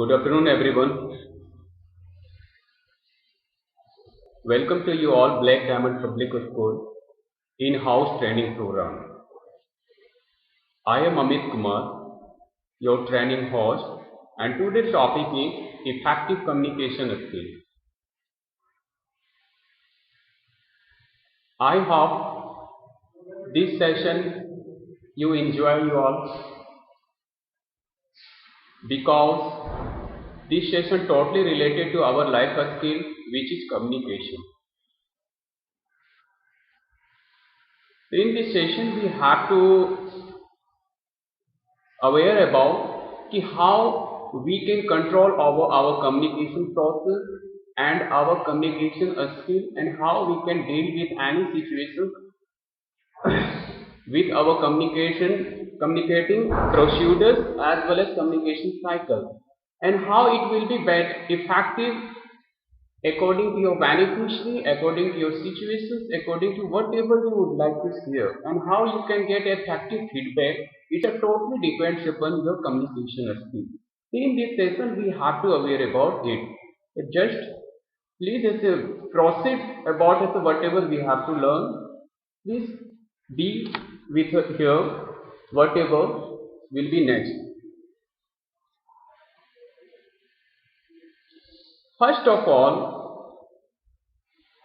Good afternoon, everyone. Welcome to you all Black Diamond Public School in-house training program. I am Amit Kumar, your training host, and today's topic is effective communication skills. I hope this session you enjoy you all because this session totally related to our life skill, which is communication. In this session, we have to aware about how we can control our communication process and our communication skill, and how we can deal with any situation with our communicating procedures as well as communication cycle, and how it will be effective according to your beneficiary, according to your situations, according to whatever you would like to share, and how you can get effective feedback. It totally depends upon your communication skill. In this session, we have to aware about it. Just please proceed about whatever we have to learn. Please be with here whatever will be next. First of all,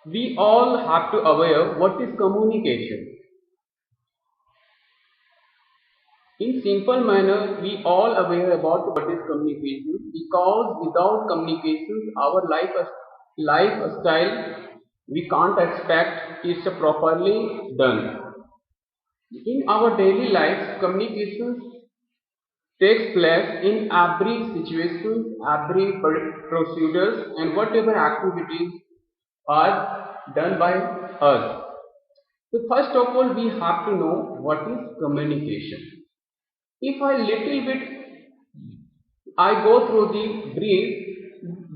we all have to aware what is communication. In simple manner, we all aware about what is communication, because without communication, our lifestyle we can't expect is properly done. In our daily lives, communication takes place in every situation, every procedures, and whatever activities are done by us. So first of all, we have to know what is communication. If I go through the brief,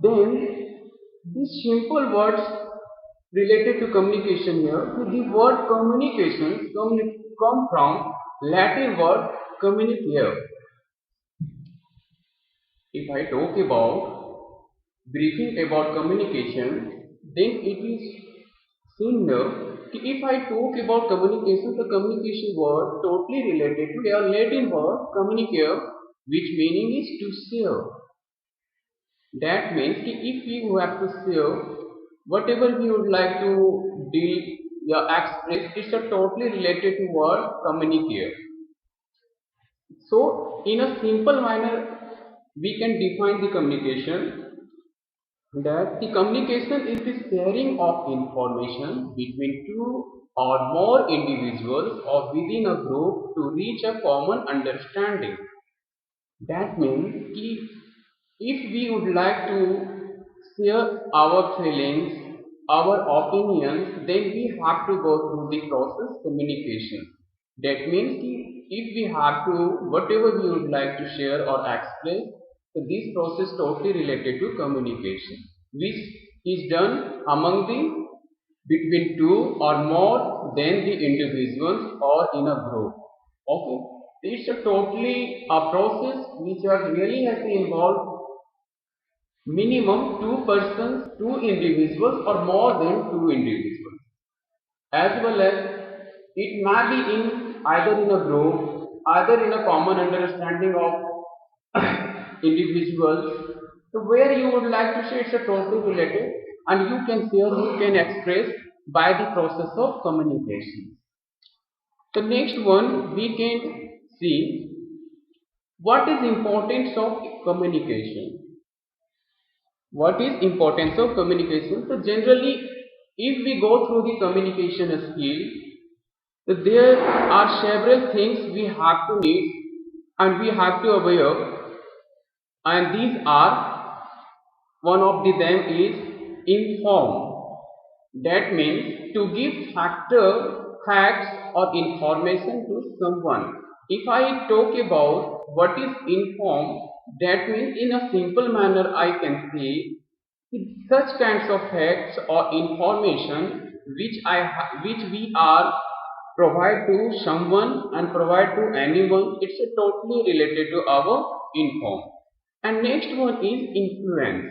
then these simple words related to communication here. So the word communication come from Latin word communicare. If I talk about briefing about communication, then it is similar. If I talk about communication, the communication word totally related to a Latin word communicare, which meaning is to share. That means if you have to share whatever we would like to deal or express, it's totally related to word communicare. So in a simple manner, we can define the communication that the communication is the sharing of information between two or more individuals or within a group to reach a common understanding. That means if we would like to share our feelings, our opinions, then we have to go through the process communication. That means if we have to, whatever we would like to share or express, so this process totally related to communication, which is done among between two or more than the individuals or in a group. Okay, it's totally a process which are really has to involve minimum two persons, two individuals, or more than two individuals, as well as it may be in either in a group, either in a common understanding of individuals. So where you would like to say it's totally related, and you can share, you can express by the process of communication. The next one we can see what is importance of communication. What is importance of communication? So generally, if we go through the communication skill, so there are several things we have to need and we have to aware, and these are, one of them is inform. That means to give facts or information to someone. If I talk about what is inform, that means in a simple manner I can say such kinds of facts or information which we are provide to someone and provide to anyone, it's totally related to our inform. And next one is influence.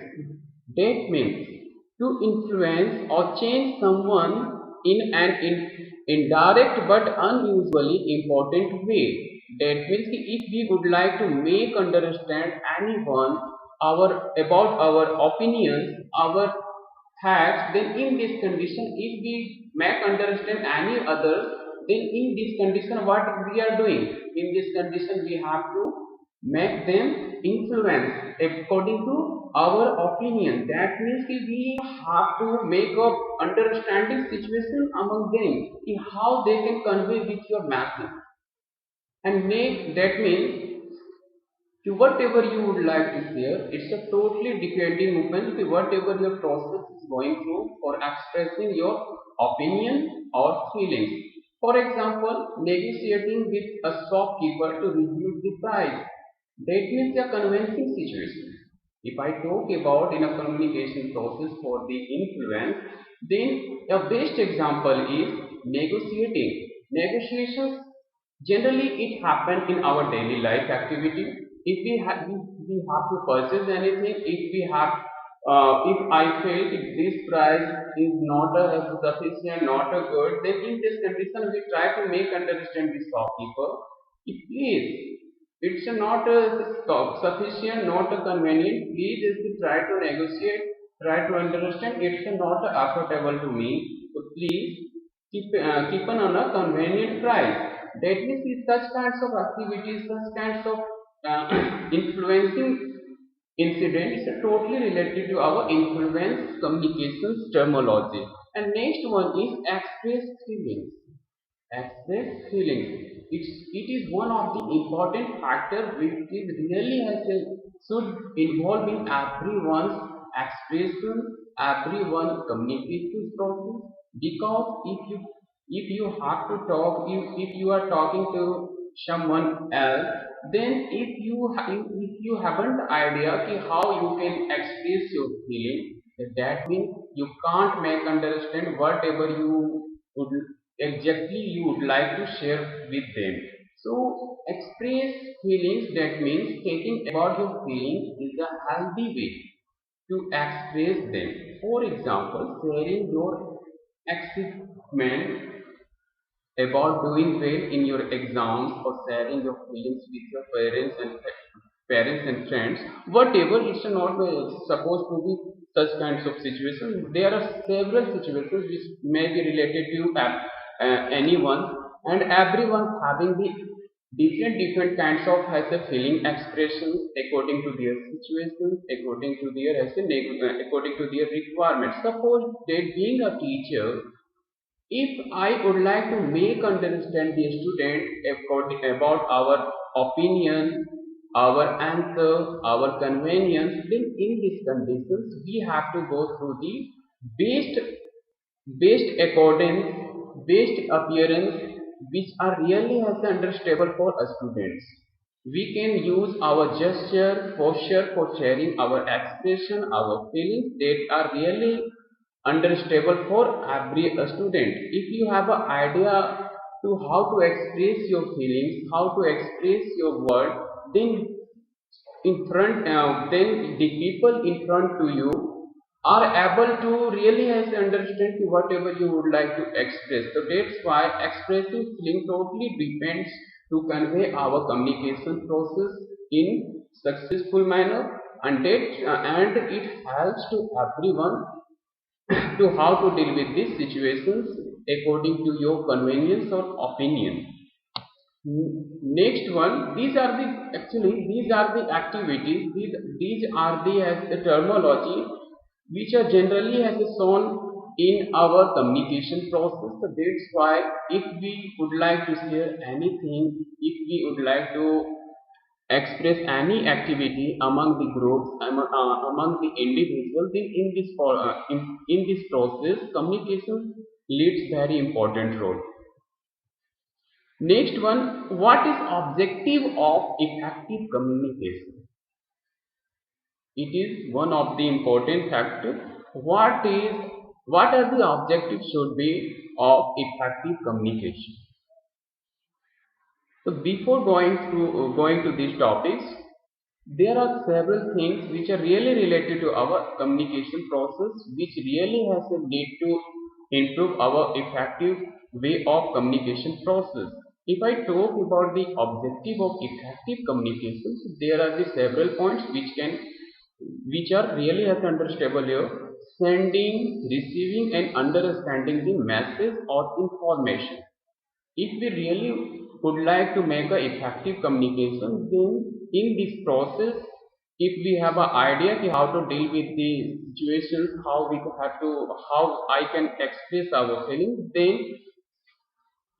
That means to influence or change someone in an indirect but unusually important way. That means if we would like to make understand anyone about our opinions, our facts, then in this condition, if we make understand any others, then in this condition what we are doing? In this condition we have to make them influence according to our opinion. That means we have to make a understanding situation among them in how they can convey with your message, and make that means to whatever you would like to share. It's a totally depending upon to whatever your process is going through for expressing your opinion or feelings. For example, negotiating with a shopkeeper to reduce the price. That means a convincing situation. If I talk about in a communication process for the influence, then a best example is negotiating. Negotiations generally it happens in our daily life activity. If we have to purchase anything, if we have if I feel if this price is not sufficient, not a good, then in this condition we try to make understand the shopkeeper. If please, it's not sufficient, not convenient. Please, is to try to negotiate, try to understand. It's not affordable to me. So please keep on a convenient price. That means such kinds of activities, such kinds of influencing incidents are totally related to our influence communications terminology. And next one is express feelings. Express feelings. It is one of the important factors which is really should involve in everyone's expression, everyone communication process. Because if you have to talk, if you are talking to someone else, then if you haven't idea ki how you can express your feeling, that means you can't make understand whatever you would exactly you would like to share with them. So express feelings, that means taking about your feelings is a healthy way to express them. For example, sharing your excitement about doing well in your exams, or sharing your feelings with your parents and friends, whatever. It's not supposed to be such kinds of situations. There are several situations which may be related to anyone, and everyone having the different kinds of has a feeling expressions according to their situations, according to their according to their requirements. Suppose that being a teacher, if I would like to make understand the student about our opinion, our answer, our convenience, then in these conditions we have to go through the based based accordance, based appearance, which are really as understandable for us students. We can use our gesture, posture for sharing our expression, our feelings that are really understandable for every student. If you have an idea to how to express your feelings, how to express your word, then then the people in front to you are able to really has understand whatever you would like to express. So that's why expressing feeling totally depends to convey our communication process in successful manner, and and it helps to everyone to how to deal with these situations according to your convenience or opinion. Next one, these are the activities, these are the as the terminology which are generally as shown in our communication process. So that's why if we would like to share anything, if we would like to express any activity among the groups, among the individuals, then in this process communication leads very important role. Next one, what is objective of effective communication? It is one of the important factors. What are the objectives should be of effective communication? So before going to these topics, There are several things which are really related to our communication process, which really has a need to improve our effective way of communication process. If I talk about the objective of effective communication, so there are the several points which are really as understandable here: sending, receiving and understanding the message or information. If we really would like to make a effective communication, then in this process, if we have an idea ki how to deal with the situations, how I can express our feelings, then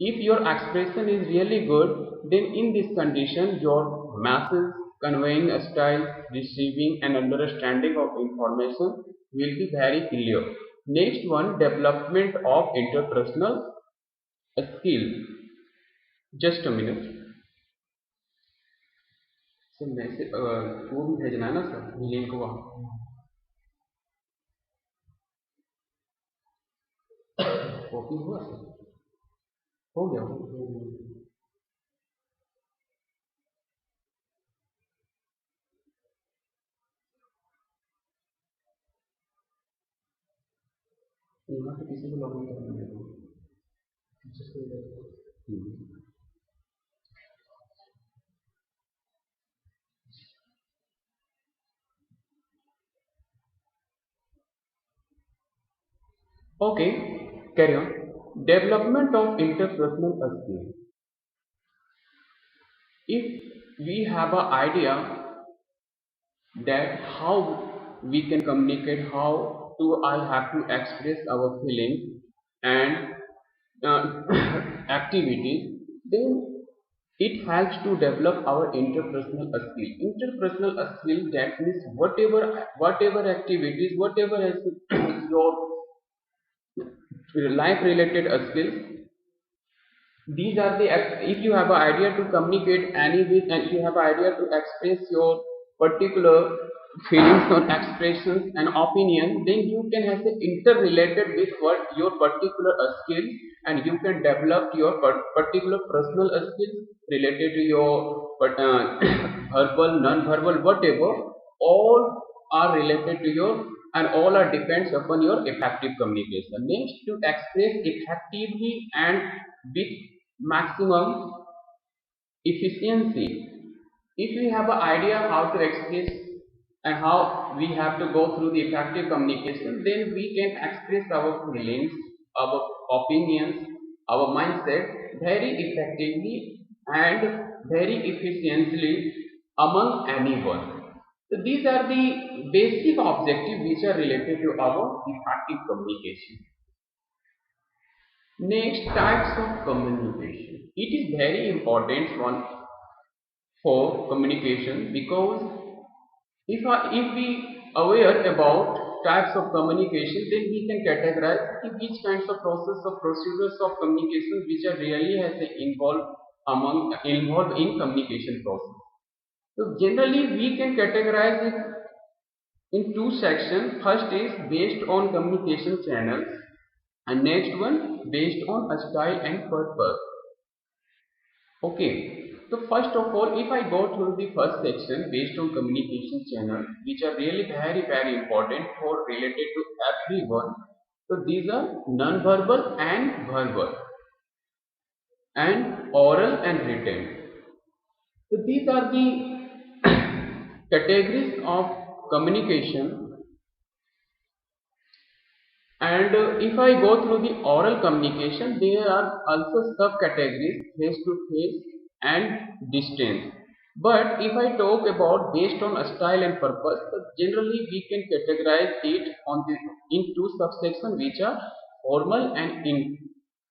if your expression is really good, then in this condition your message, conveying a style, receiving and understanding of information will be very clear. Next one, development of interpersonal skill. Just a minute. Sir message वो भी भेजना है ना sir, link वहाँ copy हुआ sir, हो गया यहाँ पे किसी को लॉगिन करना है। Okay, carry on. Development of interpersonal skill. If we have an idea that how we can communicate, how do I have to express our feelings and activities, then it helps to develop our interpersonal skill. Interpersonal skill, that means whatever activities, whatever is your life related skills. These are the, if you have an idea to communicate any with, and you have an idea to express your particular feelings or expressions and opinion, then you can have it interrelated with what your particular skill, and you can develop your particular personal skills related to your verbal, non-verbal, whatever, all are related to your, and all are depends upon your effective communication. Next, to express effectively and with maximum efficiency. If we have an idea how to express and how we have to go through the effective communication, then we can express our feelings, our opinions, our mindset very effectively and very efficiently among anyone. So these are the basic objectives which are related to our effective communication. Next, types of communication. It is very important one for communication, because if we aware about types of communication, then we can categorize which kinds of process of procedures of communication which are really has a involved in communication process. So generally we can categorize it in two sections. First is based on communication channels, and next one based on a style and purpose. Okay, so first of all, if I go through the first section based on communication channel, which are really very important for related to everyone. So these are non-verbal and verbal, and oral and written. So these are the categories of communication. And if I go through the oral communication, there are also subcategories: face to face and distance. But if I talk about based on a style and purpose, generally we can categorize it in two subsections, which are formal and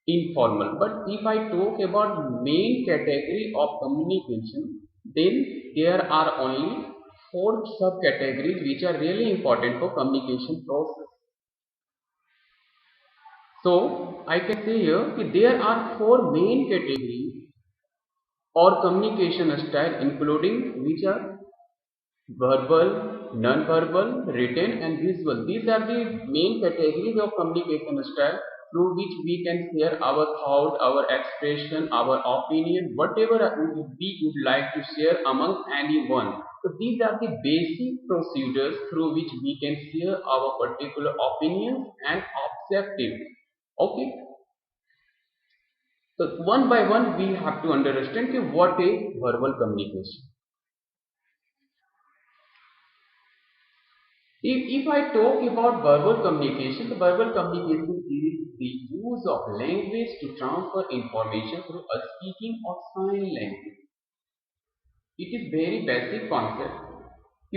informal. But if I talk about main category of communication, then there are only four subcategories which are really important for communication process. So I can say here that there are four main categories or communication style, including which are verbal, non-verbal, written and visual. These are the main categories of communication style through which we can share our thought, our expression, our opinion, whatever we would like to share among anyone. So these are the basic procedures through which we can share our particular opinions and objectives. Okay. So one by one we have to understand what is verbal communication. If I talk about verbal communication, the verbal communication is the use of language to transfer information through a speaking or sign language. It is very basic concept.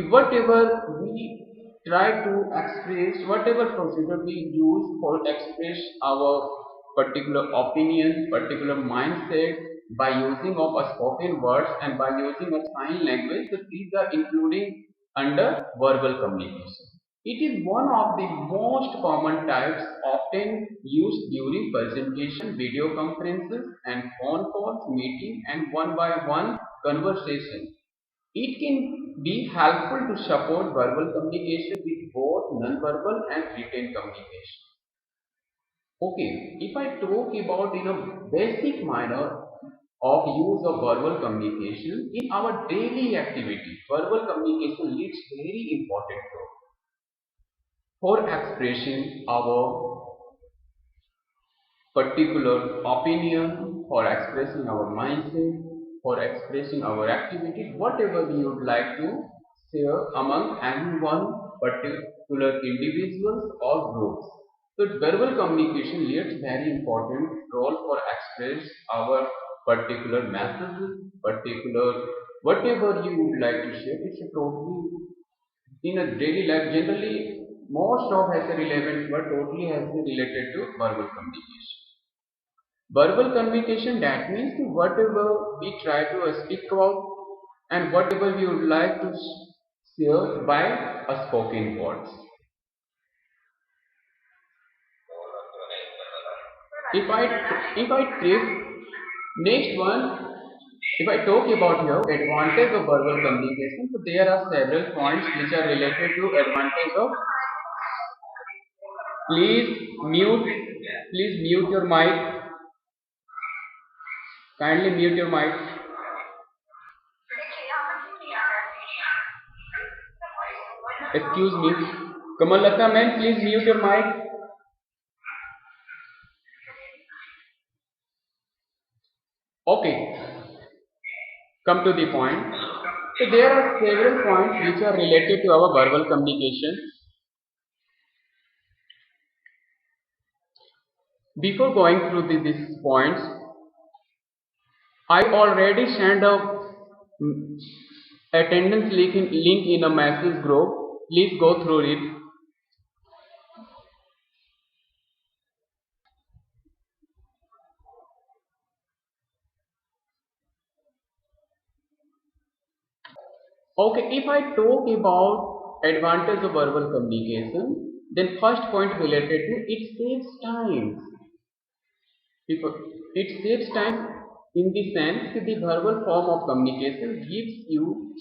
Whatever we try to express, whatever procedure we use for express our particular opinion, particular mindset by using of a spoken words and by using a sign language, so these are including under verbal communication. It is one of the most common types often used during presentation, video conferences and phone calls, meeting and one-by-one conversation. It can be helpful to support verbal communication with both non-verbal and written communication. Okay, if I talk about in a basic manner of use of verbal communication in our daily activity, verbal communication leads very important role for expressing our particular opinion, for expressing our mindset, for expressing our activities, whatever we would like to share among anyone, particular individuals or groups. So verbal communication plays very important role for express our particular messages, particular whatever you would like to share. It's a totally in a daily life. Generally, most of has a relevance, but totally has been related to verbal communication. Verbal communication, that means whatever we try to speak about and whatever we would like to share by a spoken words. If I take next one, if I talk about here advantage of verbal communication, so there are several points which are related to advantage of. Please mute your mic. Kindly mute your mic. Excuse me. Kamalata ma'am, please mute your mic. Okay. Come to the point. So there are several points which are related to our verbal communication. Before going through these points, I already sent a attendance link in a message group. Please go through it. Okay, if I talk about advantage of verbal communication, then first point related to it saves time. It saves time in the sense that the verbal form of communication gives you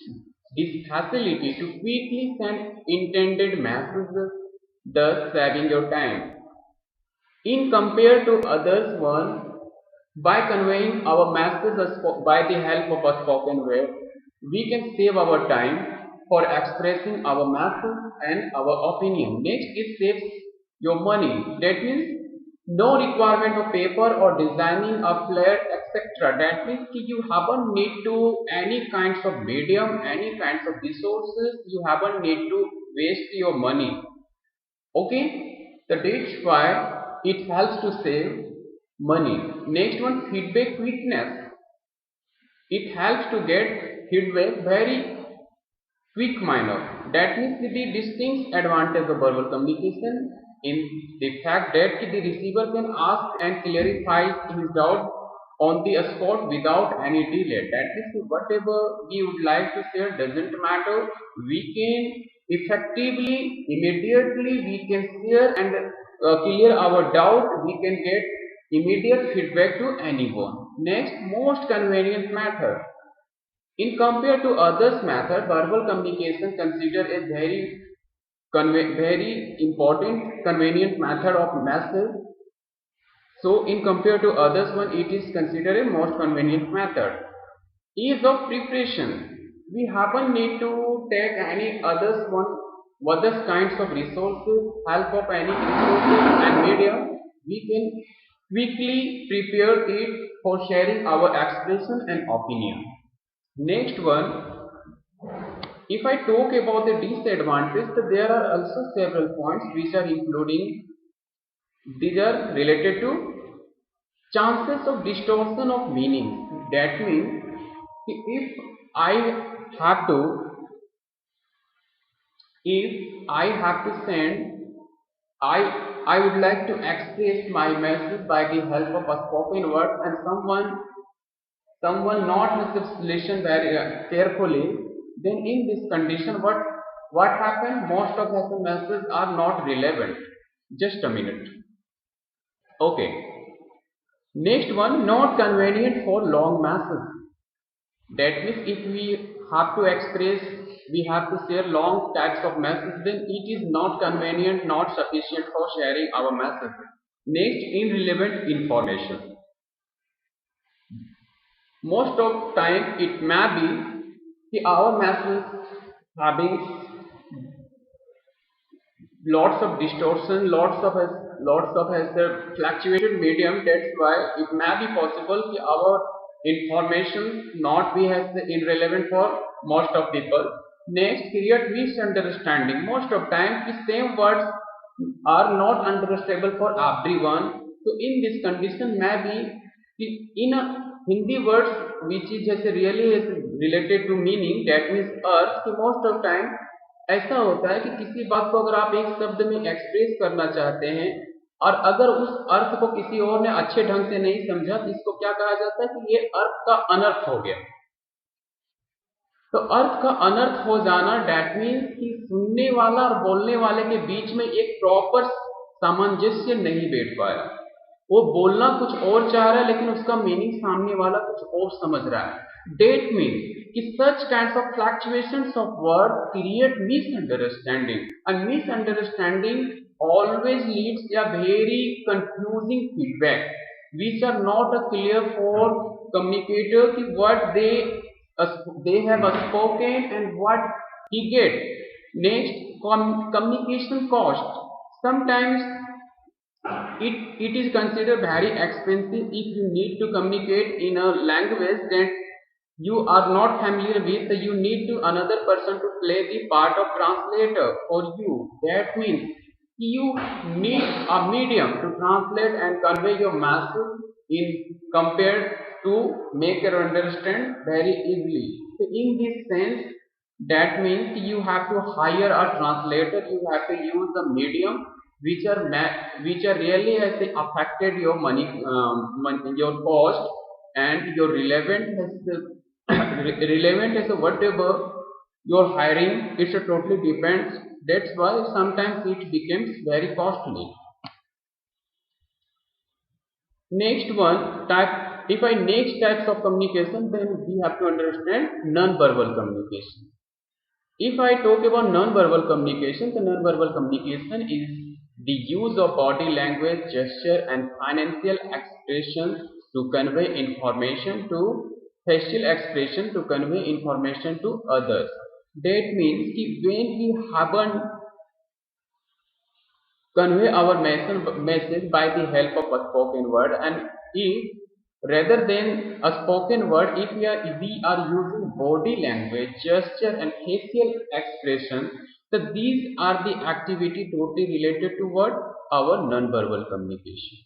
this facility to quickly send intended messages, thus saving your time. In compared to others one, by conveying our messages by the help of a spoken word, we can save our time for expressing our message and our opinion. Next, it saves your money. That means no requirement of paper or designing a flyer, etc. That means you haven't need to any kinds of medium, any kinds of resources. You haven't need to waste your money. Okay, that's why it helps to save money. Next one, feedback quickness. It helps to get feedback very quick manner. That means the distinct advantage of verbal communication in the fact that the receiver can ask and clarify his doubt on the spot without any delay. That is, whatever we would like to share doesn't matter. We can effectively, immediately we can share and clear our doubt. We can get immediate feedback to anyone. Next, most convenient method. In compared to others method, verbal communication considered a very important convenient method of message. So in compared to others one, it is considered a most convenient method. Ease of preparation. we haven't need to take any others kinds of resources, help of any resources and media. We can quickly prepare it for sharing our expression and opinion. Next one, if I talk about the disadvantage, there are also several points which are including. These are related to chances of distortion of meaning. That means if I have to send, I would like to express my message by the help of a spoken word, and someone not has to listen very carefully, then in this condition what happen, most of the messages are not relevant. Just a minute. Okay, next one, not convenient for long messages. That means if we have to express, we have to share long types of messages, then it is not convenient, not sufficient for sharing our message. Next, irrelevant information. Most of time it may be our message having lots of distortion, lots of has a fluctuation medium. That's why it may be possible that our information not be as irrelevant for most of people. Next, create misunderstanding. Most of time the same words are not understandable for everyone. So in this condition, maybe in a Hindi words which is just really is related to meaning, that means earth, कि most of time ऐसा होता है कि किसी बात को अगर आप एक शब्द में एक्सप्रेस करना चाहते हैं और अगर उस अर्थ को किसी और ने अच्छे ढंग से नहीं समझा, तो इसको क्या कहा जाता है कि ये अर्थ का अनर्थ हो गया। तो अर्थ का अनर्थ हो जाना, डैट मीन्स कि सुनने वाला और बोलने वाले के बीच में एक प्रॉपर सामंजस्य नहीं बैठ पाया। वो बोलना कुछ और चाह रहा है लेकिन उसका मीनिंग सामने वाला कुछ और समझ रहा है। डेट मीन्स कि such kinds of fluctuations of word create misunderstanding, and misunderstanding always leads a very confusing feedback which are not clear for communicator कि what they have spoken and what he get. Next, communication cost. Sometimes it is considered very expensive if you need to communicate in a language that you are not familiar with. You need to another person to play the part of translator for you. That means you need a medium to translate and convey your message in compared to make her understand very easily. So in this sense, that means you have to hire a translator. You have to use the medium which are really has affected your money, your cost, and your relevant as whatever you're hiring. It's a totally depends. That's why sometimes it becomes very costly. Next one type. If I next types of communication, then we have to understand non-verbal communication. If I talk about non-verbal communication, the non-verbal communication is the use of body language, gesture and financial expression to convey information to facial expression to convey information to others. That means कि when we haven't convey our message by the help of a spoken word, and if rather than a spoken word, if we are using body language, gesture and facial expression, so these are the activity totally related to what? Our non-verbal communication.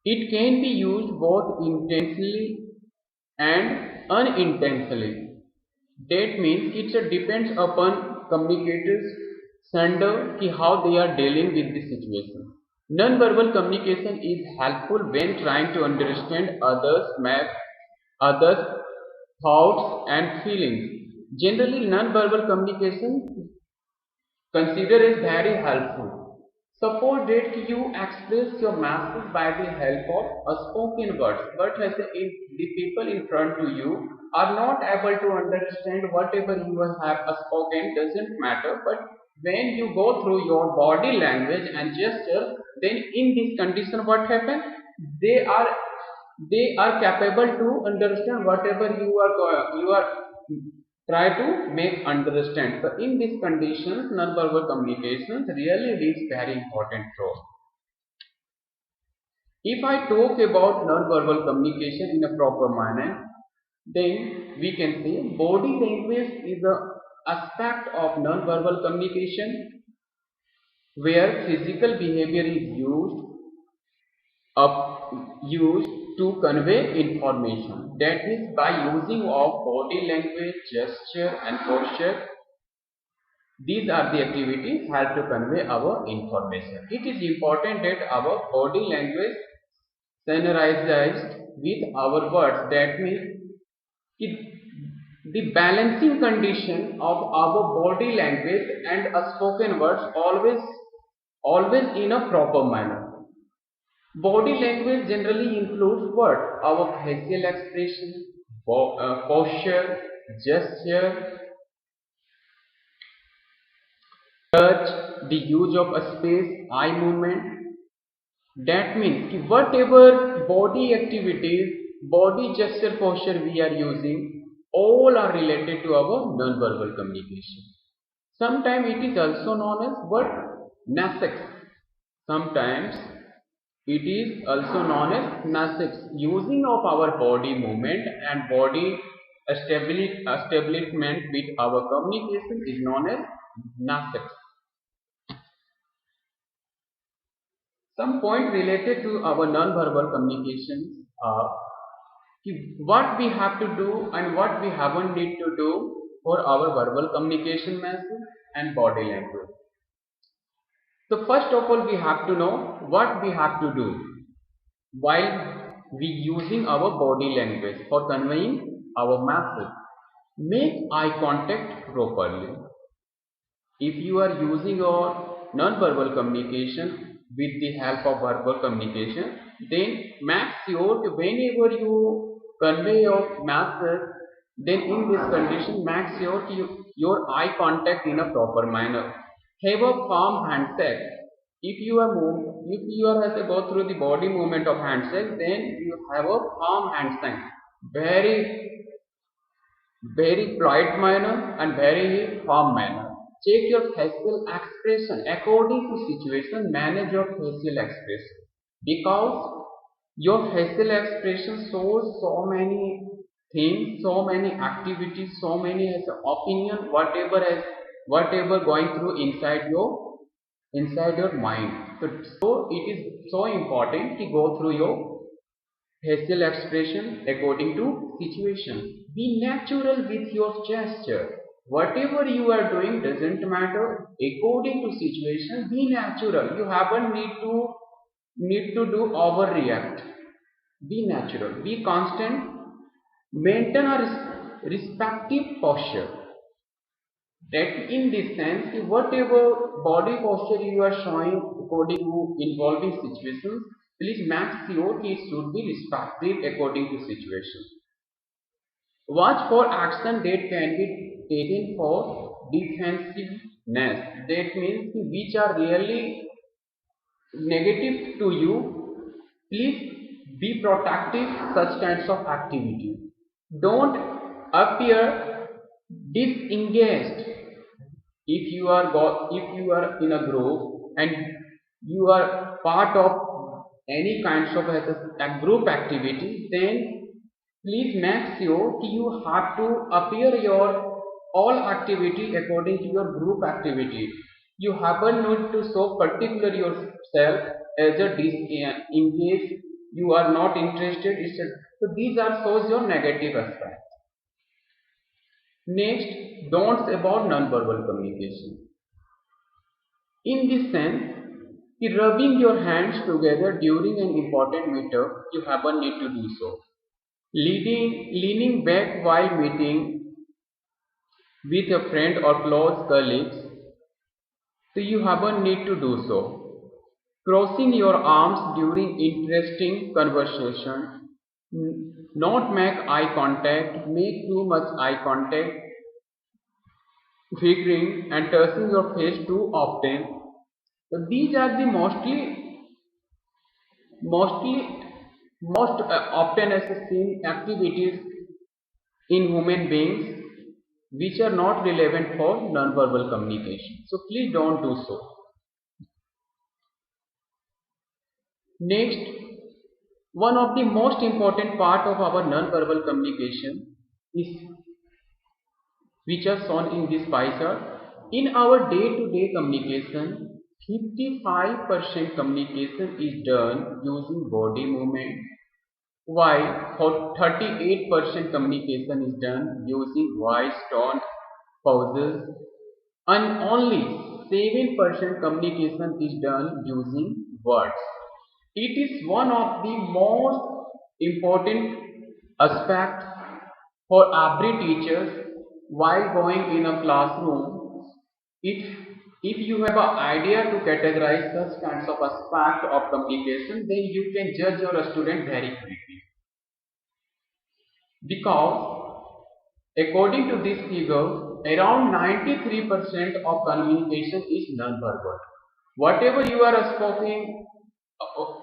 It can be used both intentionally and unintentionally. That means it depends upon communicators sender ki how they are dealing with the situation. Non-verbal communication is helpful when trying to understand others' thoughts and feelings. Generally, non-verbal communication considered as very helpful. Suppose that you express your message by the help of a spoken words, but as if the people in front to you are not able to understand whatever you have spoken, doesn't matter. But when you go through your body language and gesture, then in this condition, what happens? They are capable to understand whatever you are try to make understand. So in these conditions, non-verbal communications really plays very important role. If I talk about non-verbal communication in a proper manner, then we can say body language is a aspect of non-verbal communication where physical behavior is used to convey information. That means by using of body language, gesture and posture, these are the activities help to convey our information. It is important that our body language synchronized with our words. That means the balancing condition of our body language and a spoken words always in a proper manner. Body language generally includes what? Our facial expression, posture, gesture, touch, the use of a space, eye movement. That means कि whatever body activities, body gesture, posture we are using, all are related to our non-verbal communication. Sometimes it is also known as what? Nasics. Sometimes it is also known as nasics. Using of our body movement and body establishment with our communication is known as nasics. Some point related to our non-verbal communications are what we have to do and what we haven't need to do for our verbal communication message and body language. So first of all, we have to know what we have to do while we using our body language for conveying our message. Make eye contact properly. If you are using your non-verbal communication with the help of verbal communication, then make sure that whenever you convey your message, then in this condition make sure your eye contact in a proper manner. Have a firm handshake. If you are has to go through the body movement of handshake, then you have a firm handshake. Very polite manner and very firm manner. Check your facial expression according to situation. Manage your facial expression because your facial expression shows so many things, so many activities, so many as opinion, whatever going through inside your mind. So it is so important to go through your facial expression according to situation. Be natural with your gesture. Whatever you are doing doesn't matter. According to situation, be natural. You haven't need to do overreact. Be natural. Be constant. Maintain a respective posture. That in this sense, whatever body posture you are showing according to involving situations, please make sure it should be respected according to situation. Watch for action that can be taken for defensiveness. That means which are really negative to you. Please be protective such kinds of activity. Don't appear disengaged. If you are in a group and you are part of any kinds of a group activity, then please make sure you have to appear your all activity according to your group activity. You haven't need to show particular yourself as a disengaged. You are not interested. So these are shows your negative aspect. Next, don'ts about non-verbal communication. In this sense, rubbing your hands together during an important meeting, you have a need to do so. Leaning back while meeting with a friend or close colleagues, so you have a need to do so. Crossing your arms during interesting conversation, not make eye contact, make too much eye contact, figuring and touching your face too often. So these are the mostly most often as seen activities in human beings which are not relevant for non-verbal communication. So please don't do so. Next, one of the most important part of our non-verbal communication is which are shown in this pie chart. In our day-to-day communication, 55% communication is done using body movement, while 38% communication is done using voice tone, pauses, and only 7% communication is done using words. It is one of the most important aspects for every teacher while going in a classroom. If you have an idea to categorize such kinds of aspects of communication, then you can judge your student very quickly. Because according to this figure, around 93% of communication is non-verbal. Whatever you are speaking,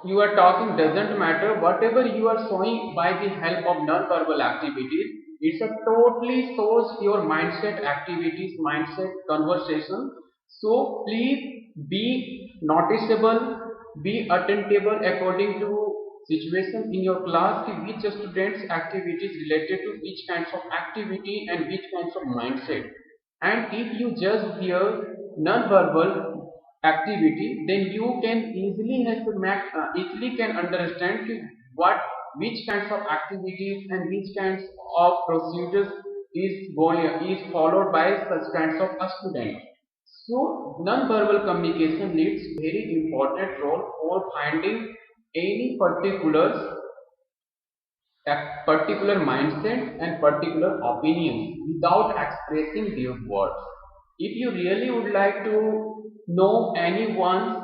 you are talking doesn't matter. Whatever you are showing by the help of non-verbal activities, it's a totally shows your mindset activities, mindset conversation. So please be noticeable, be attentable according to situation in your class, which students activities related to which kinds of activity and which kinds of mindset. And if you just hear non-verbal activity, then you can easily can understand which kinds of activities and which kinds of procedures is followed by such kinds of students. So non-verbal communication needs very important role for finding any particular mindset and particular opinions without expressing their words. If you really would like to know anyone's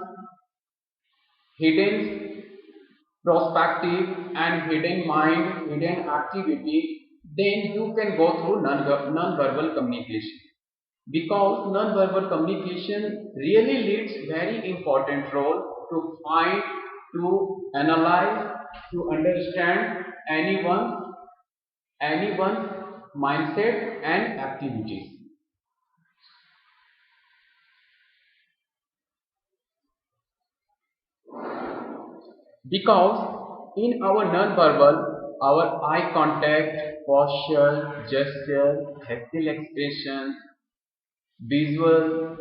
hidden perspective and hidden mind, hidden activity, then you can go through non-verbal communication. Because non-verbal communication really leads very important role to find, to analyze, to understand anyone's mindset and activities. Because in our non-verbal, our eye contact, posture, gesture, facial expression, visual,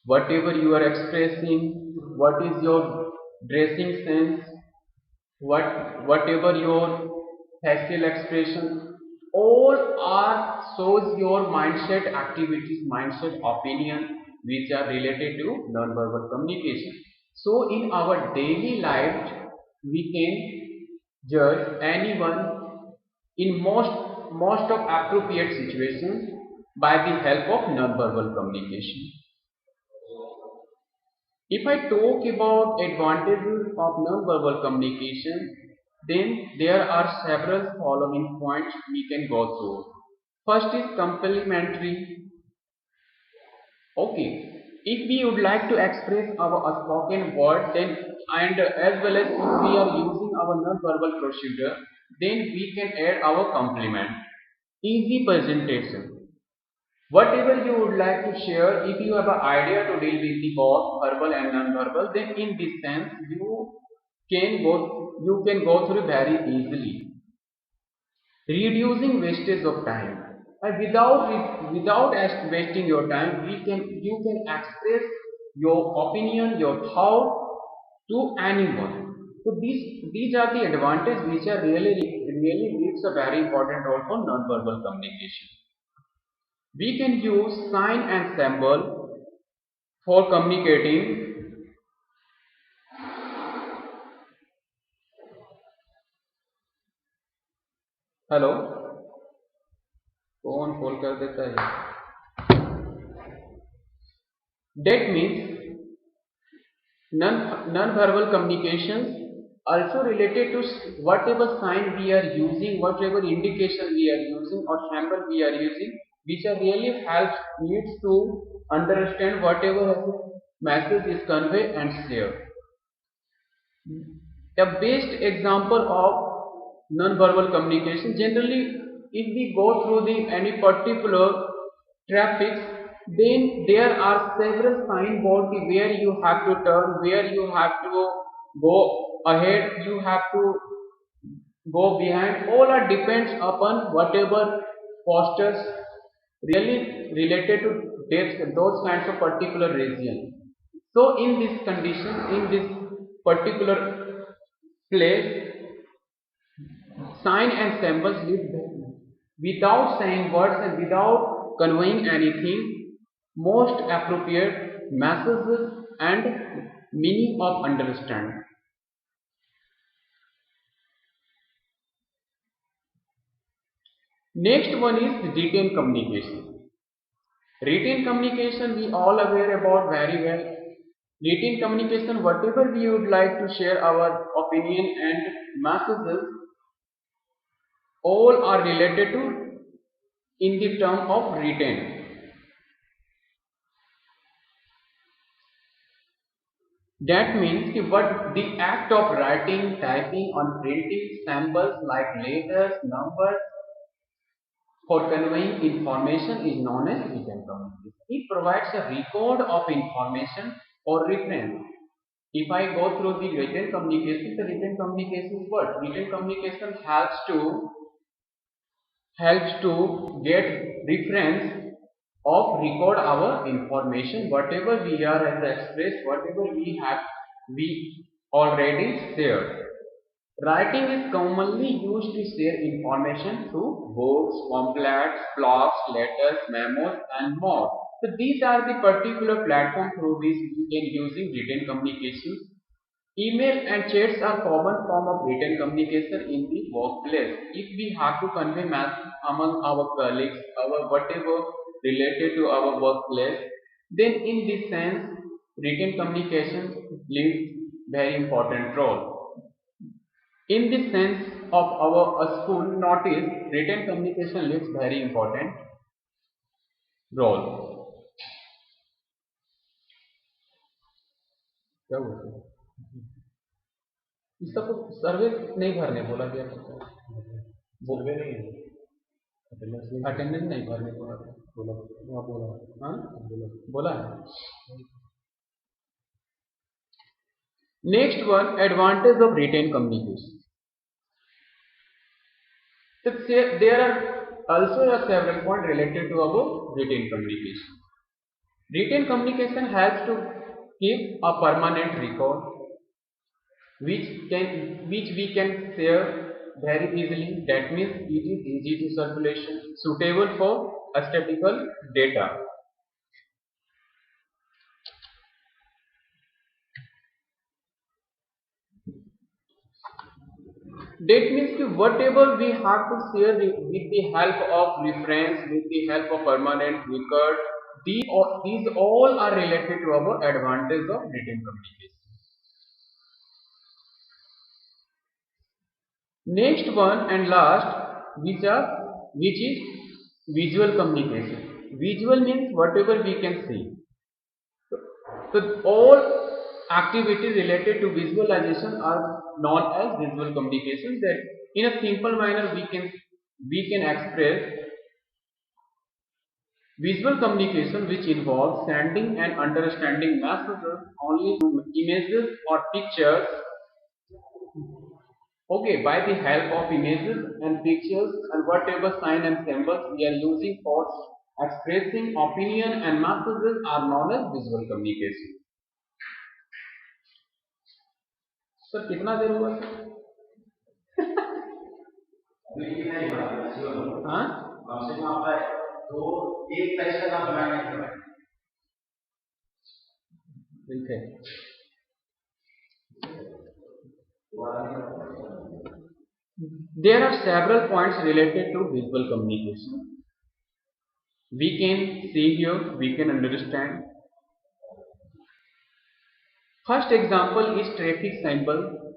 whatever you are expressing, what is your dressing sense, whatever your facial expression, all are shows your mindset activities, mindset opinion, which are related to non-verbal communication. So in our daily life, we can judge anyone in most of appropriate situations by the help of non-verbal communication. If I talk about advantages of non-verbal communication, then there are several following points we can go through. First is complementary. Okay, if we would like to express our spoken word, then and as well as if we are using our non-verbal procedure, then we can add our complement. Easy presentation. Whatever you would like to share, if you have an idea to deal with the both verbal and non-verbal, then in this sense you can go through very easily. Reducing wastage of time. And without wasting your time, you can express your opinion, your thought to anyone. So these are the advantages which are really leads a very important role for non-verbal communication. We can use sign and symbol for communicating. Hello, phone खोल कर देता है. That means non-verbal communications also related to whatever sign we are using, whatever indication we are using or symbol we are using, which are really helps needs to understand whatever message is conveyed and shared. The best example of non-verbal communication, generally if we go through the any particular traffic, then there are several signboards where you have to turn, where you have to go ahead, you have to go behind. All are depends upon whatever posters really related to those kinds of particular region. So in this condition, in this particular place, sign and symbols live there. Without saying words and without conveying anything, most appropriate messages and meaning of understanding. Next one is written communication. Written communication we all aware about very well. Written communication, whatever we would like to share our opinion and messages, all are related to in the term of written. That means what the act of writing, typing on printing symbols like letters, numbers for conveying information is known as written communication. It provides a record of information or reference. If I go through the written communication, the written communication is what? Written communication helps to get reference of record our information, whatever we are as express, whatever we have, we already shared. Writing is commonly used to share information through books, pamphlets, blogs, letters, memos, and more. So these are the particular platform through which we can using written communication. Email and chats are common form of written communication in the workplace. If we have to convey message among our colleagues, our whatever related to our workplace, then in this sense, written communication plays very important role. In this sense of our school, notice written communication plays very important role. क्या बोलते हैं? इसका तो सर्वे नहीं भरने बोला गया था, सर्वे नहीं, अटेंडेंस नहीं भरने बोला था, बोला, बोला है. Next one, advantage of written communication. So there are also several points related to our written communication. Written communication helps to keep a permanent record, which we can share very easily. That means it is easy to circulation, suitable for statistical data. That means whatever we have to share with the help of reference, with the help of permanent record, these all are related to our advantage of written communication. Next one and last, which is visual communication. Visual means whatever we can see. So all activities related to visualization are known as visual communication. That in a simple manner we can express visual communication, which involves sending and understanding messages only through images or pictures. Okay, by the help of images and pictures and whatever sign and symbols we are using for expressing opinion and messages are known as visual communication. Sir कितना देर हुआ sir? हाँ, ठीक है. There are several points related to visual communication. We can see here, we can understand. First example is traffic symbol,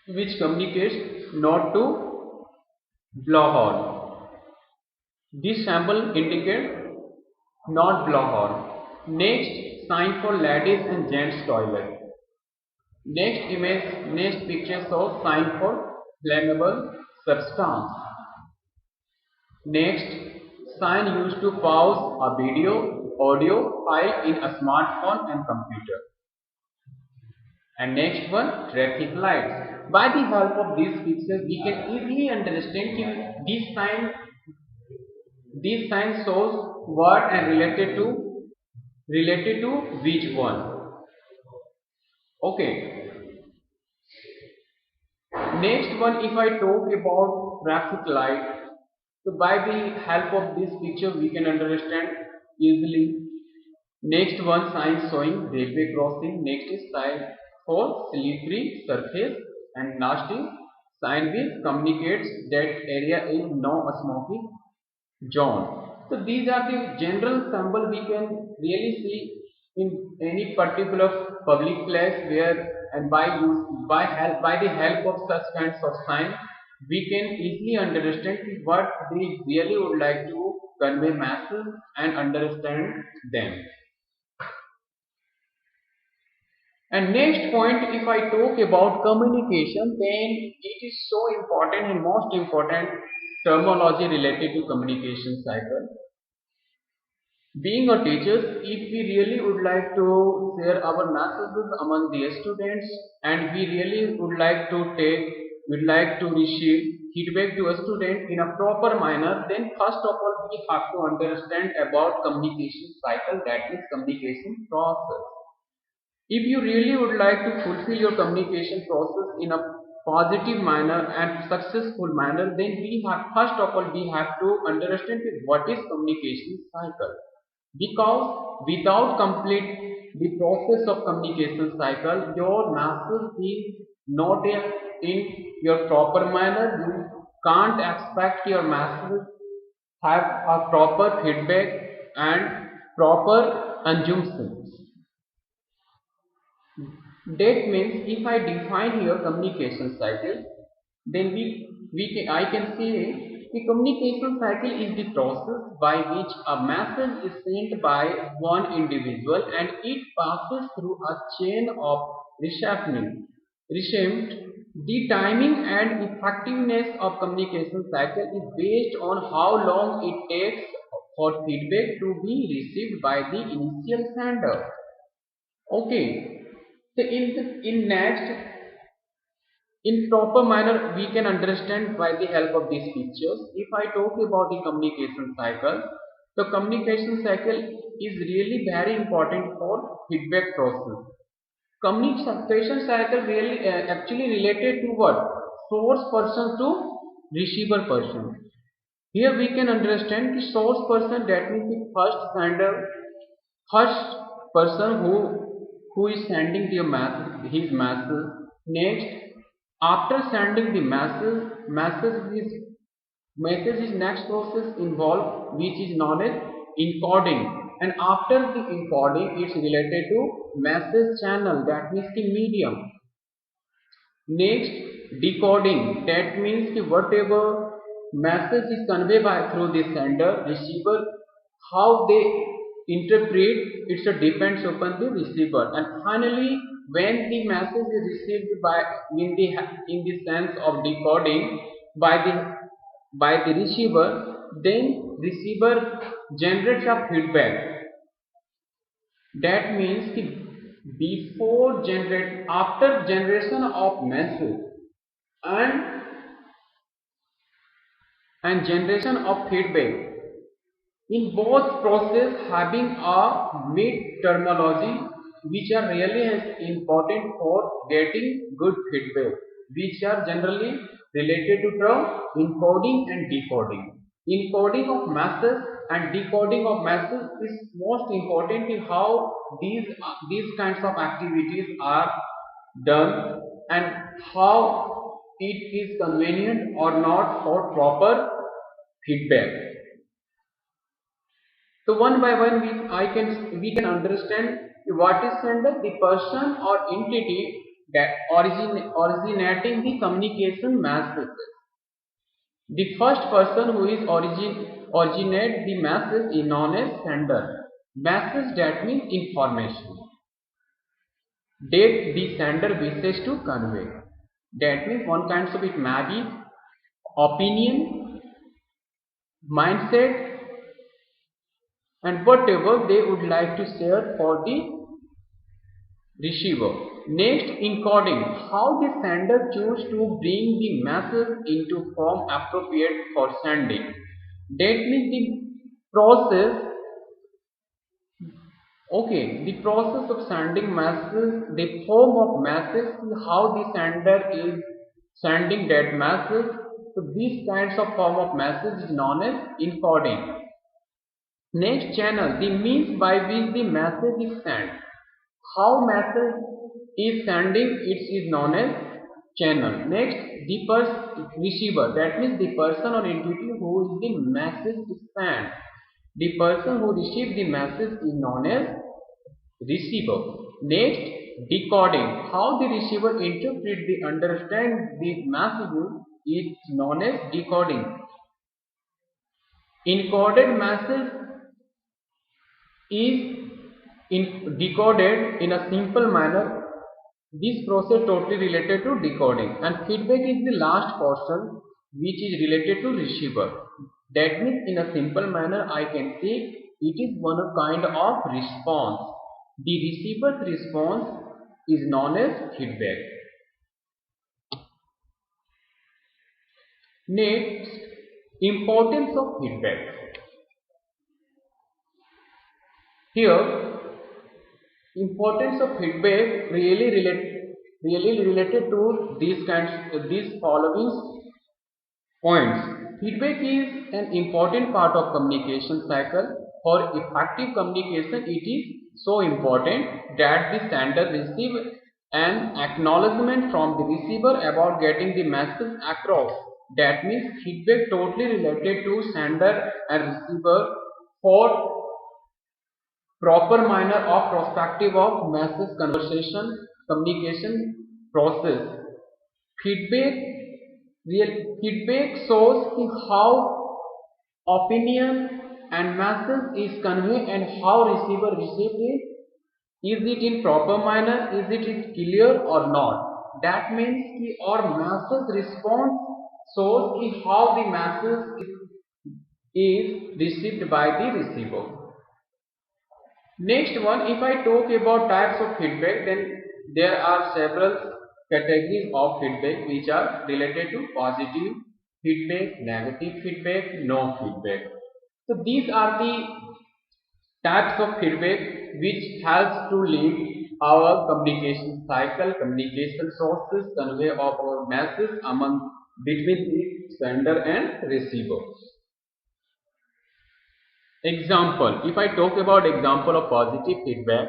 which communicates not to blow horn. This symbol indicates not blow horn. Next, sign for ladies and gents toilet. Next image, next picture shows sign for flammable substance. Next, sign used to pause a video, audio file in a smartphone and computer. And next one, traffic lights. By the help of these pictures, we can easily understand that this sign shows what and related to which one. Okay. Next one, if I talk about traffic light, so by the help of this picture, we can understand easily. Next one, sign showing railway crossing. Next is sign for slippery surface, and last is sign which communicates that area is no smoking zone. So these are the general symbol we can really see in any particular public place where, and by the help of such kinds of signs we can easily understand what they really would like to convey message and understand them. And next point, if I talk about communication, then it is so important and most important terminology related to communication cycle. Being a teacher, if we really would like to share our messages among the students and we really would like to receive feedback to a student in a proper manner, then first of all we have to understand about communication cycle, that is communication process. If you really would like to fulfill your communication process in a positive manner and successful manner, then first of all we have to understand what is communication cycle. Because without complete the process of communication cycle, your message is not in your proper manner. You can't expect your message have a proper feedback and proper assumptions. That means if I define here communication cycle, then I can say the communication cycle is the process by which a message is sent by one individual and it passes through a chain of recipient. The timing and effectiveness of communication cycle is based on how long it takes for feedback to be received by the initial sender. Okay. So in proper manner we can understand by the help of these pictures. If I talk about the communication cycle, the communication cycle is really very important for feedback process. Communication cycle really actually related to what? Source person to receiver person. Here we can understand the source person, that means the first person who is sending the his message. Next, after sending the message is next process involved, which is known as encoding, and after the encoding it's related to message channel, that means the medium. Next, decoding, that means the whatever message is conveyed by through the sender, receiver, how they interpret, it depends upon the receiver. And finally, when the message is received by in the sense of decoding by the receiver, then receiver generates a feedback. That means after generation of message and generation of feedback, in both process having a mid terminology which are really important for getting good feedback, which are generally related to term encoding and decoding. Encoding of message and decoding of message is most important in how these kinds of activities are done and how it is convenient or not for proper feedback. So one by one we can understand what is sender, the person or entity that originating the communication messages. The first person who is originate the message is known as sender. Message, that means information that the sender wishes to convey. That means one kind of it may be opinion, mindset and whatever they would like to share for the receiver. Next, encoding. How the sender choose to bring the message into form appropriate for sending. That means the process. Okay, the process of sending message, the form of message, how the sender is sending that message. So these kinds of form of message is known as encoding. Next, channel, the means by which the message is sent. How message is sending, it is known as channel. Next, the receiver, that means the person or entity who is the message is sent. The person who receives the message is known as receiver. Next, decoding. How the receiver interpret the understand the message is known as decoding. Encoded message is decoded in a simple manner. This process totally related to decoding, and feedback is the last portion which is related to receiver. That means in a simple manner I can say it is one kind of response. The receiver's response is known as feedback. Next, importance of feedback. Here, importance of feedback really related to these following points. Feedback is an important part of communication cycle. For effective communication, it is so important that the sender receive an acknowledgement from the receiver about getting the message across. That means feedback totally related to sender and receiver for proper manner of perspective of message conversation communication process. Feedback shows how opinion and message is conveyed and how receiver received it. Is it in proper manner? Is it clear or not? That means our message response shows how the message is received by the receiver. Next one, if I talk about types of feedback, then there are several categories of feedback which are related to positive feedback, negative feedback, no feedback. So these are the types of feedback which helps to lead our communication cycle, communication sources, convey of our message among between the sender and receiver. Example, if I talk about example of positive feedback,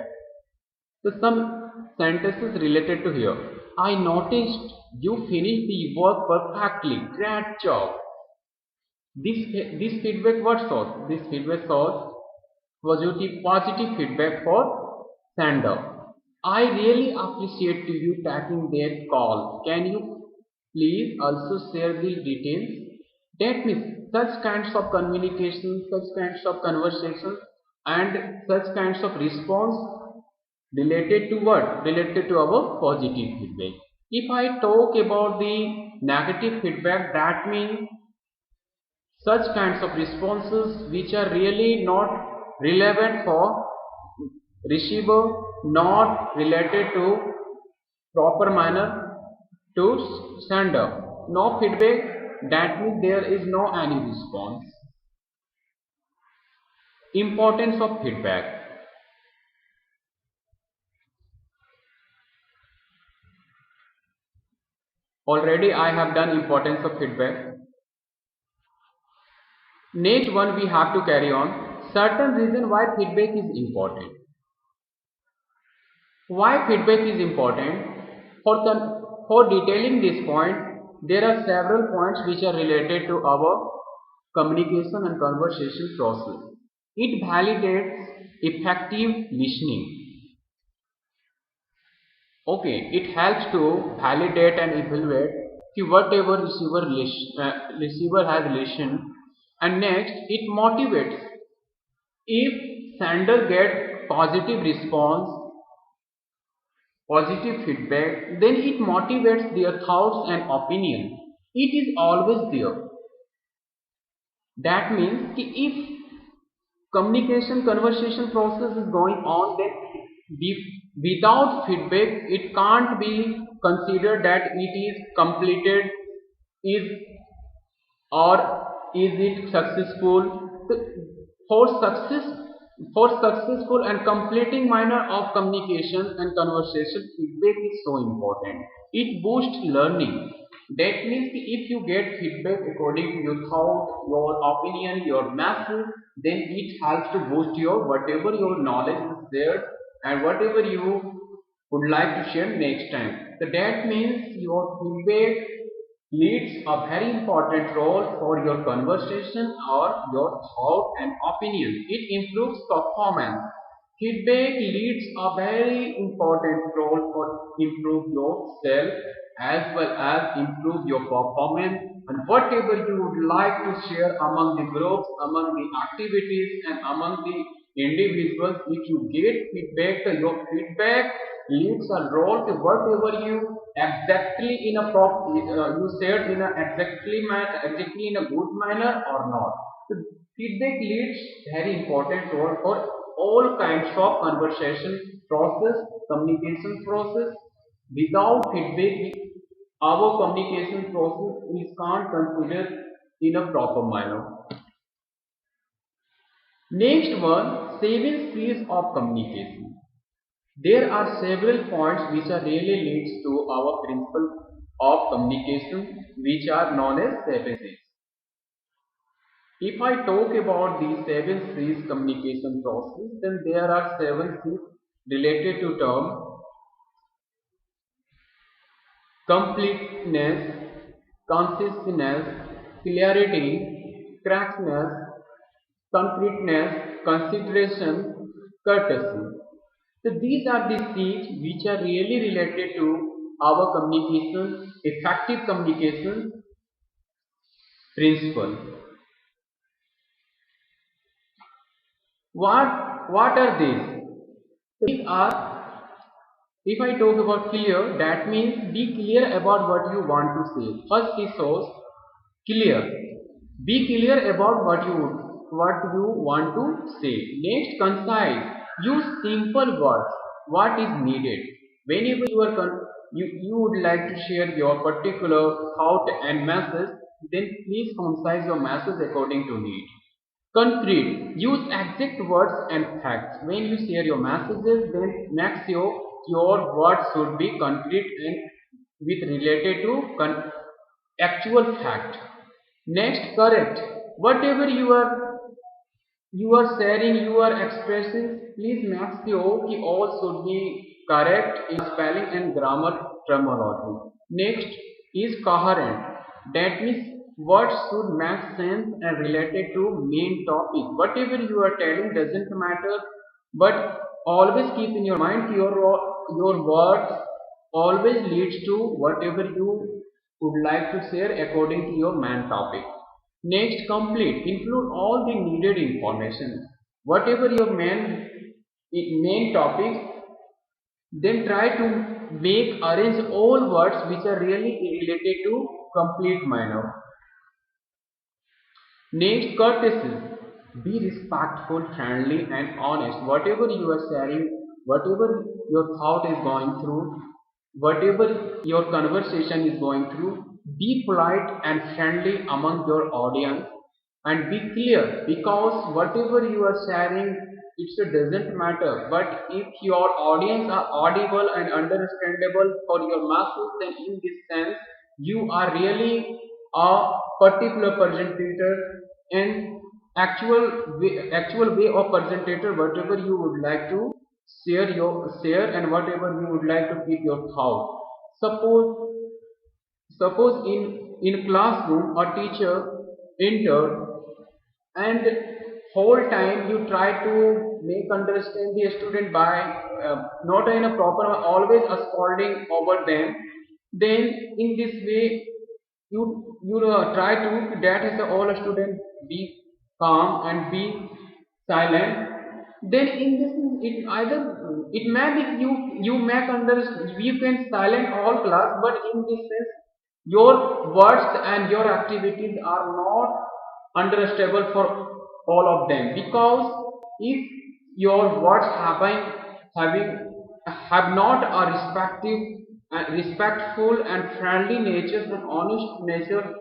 so some sentences related to here. I noticed you finished the work perfectly. Great job. This feedback what shows? This feedback shows positive feedback for sender. I really appreciate you taking that call. Can you please also share the details? That means such kinds of communication, such kinds of conversation, and such kinds of response related to what? Related to our positive feedback. If I talk about the negative feedback, that means such kinds of responses which are really not relevant for receiver, not related to proper manner to sender. No feedback, that means there is no any response. Importance of feedback. Already I have done importance of feedback. Next one we have to carry on. Certain reason why feedback is important. Why feedback is important? For detailing this point, there are several points which are related to our communication and conversation process. It validates effective listening. Okay, it helps to validate and evaluate whatever receiver has listened, and next it motivates. If sender gets positive response, positive feedback, then it motivates their thoughts and opinion. It is always there. That means कि if communication conversation process is going on, then without feedback it can't be considered that it is completed, is or is it successful. For success, for successful and completing manner of communication and conversation, feedback is so important. It boosts learning. That means if you get feedback according to your thought, your opinion, your message, then it helps to boost your whatever your knowledge is there and whatever you would like to share next time. So that means your feedback leads a very important role for your conversation or your thought and opinion. It improves performance. Feedback leads a very important role for improve yourself as well as improve your performance and whatever you would like to share among the groups, among the activities and among the individuals. If you get feedback, your feedback leads a role to whatever you exactly in a you said in a exactly in a good manner or not. So feedback leads very important role for all kinds of conversation process, communication process. Without feedback, our communication process is can't consider in a proper manner. Next one, 7 C's of communication. There are several points which are really leads to our principle of communication, which are known as 7 C's. If I talk about the 7 C's communication process, then there are 7 C's related to term completeness, consciousness, clarity, crackness, concreteness, consideration, courtesy. So these are the C's which are really related to our communication, effective communication principle. What are these? These are, if I talk about clear, that means be clear about what you want to say. First is source, clear. Be clear about what you want to say. Next, concise. Use simple words. What is needed. Whenever you would like to share your particular thought and message, then please concise your message according to need. Concrete. Use exact words and facts. When you share your messages, then make sure your words should be concrete and with related to actual fact. Next, correct. Whatever you are sharing, you are expressing, please make sure कि all should be correct in spelling and grammar terminology. Next is coherent. That means words should make sense and related to main topic. Whatever you are telling doesn't matter, but always keep in your mind your words always leads to whatever you would like to share according to your main topic. Next, complete. Include all the needed information. Whatever your main topic, then try to make arrange all words which are really related to complete manner. Next, courtesy. Be respectful, friendly, and honest. Whatever you are sharing, whatever your thought is going through, whatever your conversation is going through, be polite and friendly among your audience and be clear, because whatever you are sharing, it doesn't matter. But if your audience are audible and understandable for your message, then in this sense, you are really a particular presenter and actual way of presenter whatever you would like to share and whatever you would like to keep your thought. Suppose in classroom a teacher entered and whole time you try to make understand the student by not in a proper always a scolding over them, then in this way you try to that is all student be calm and be silent. Then in this it either it may be you make understand you can silent all class, but in this sense your words and your activities are not understandable for all of them, because if your words have not a respectful and friendly nature and honest nature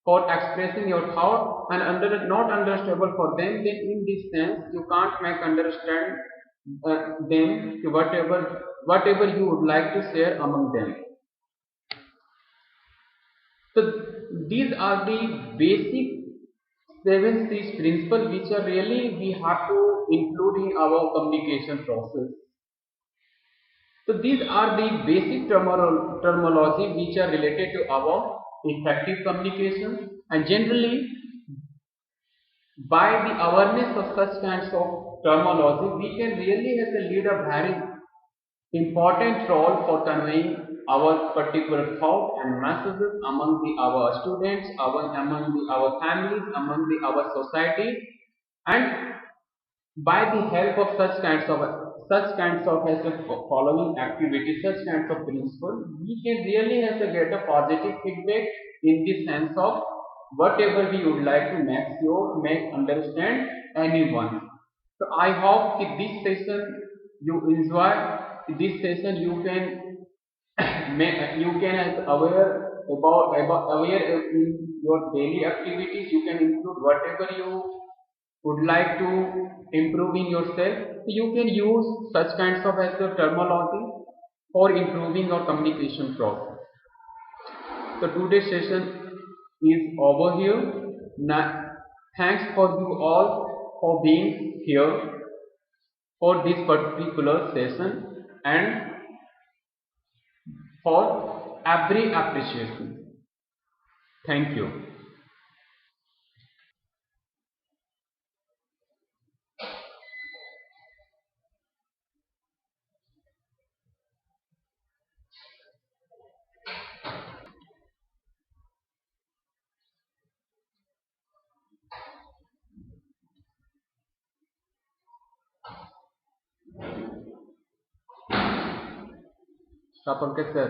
for expressing your thought, and not understandable for them, then in this sense you can't make understand them to whatever you would like to share among them. So these are the basic 7 C's principle which are really we have to include in our communication process. So these are the basic terminology which are related to our effective communication, and generally by the awareness of such kinds of terminology we can really have to lead a very important role for conveying our particular thought and messages among our students, among our families, among our society, and by the help of such kinds of as a following activities, such kinds of principles, we can really have to get a positive feedback in the sense of whatever we would like to make understand anyone. So I hope that this session you enjoy. This session you can you can as aware aware in your daily activities. You can include whatever you would like to improve in yourself. You can use such kinds of as a terminology for improving your communication process. So today's session is over here. Now, thanks for you all for being here for this particular session and for every appreciation. Thank you. Pankaj sir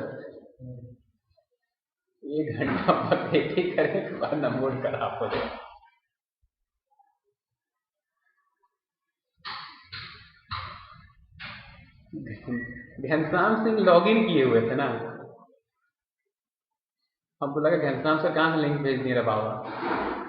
1 घंटा बाद एक ही करने के बाद ना mood खराब हो जाए। घनश्याम सिंह लॉगिन किए हुए थे ना, हमको लगा घनश्याम सर कहाँ से लिंक भेज दिए रे बाबा।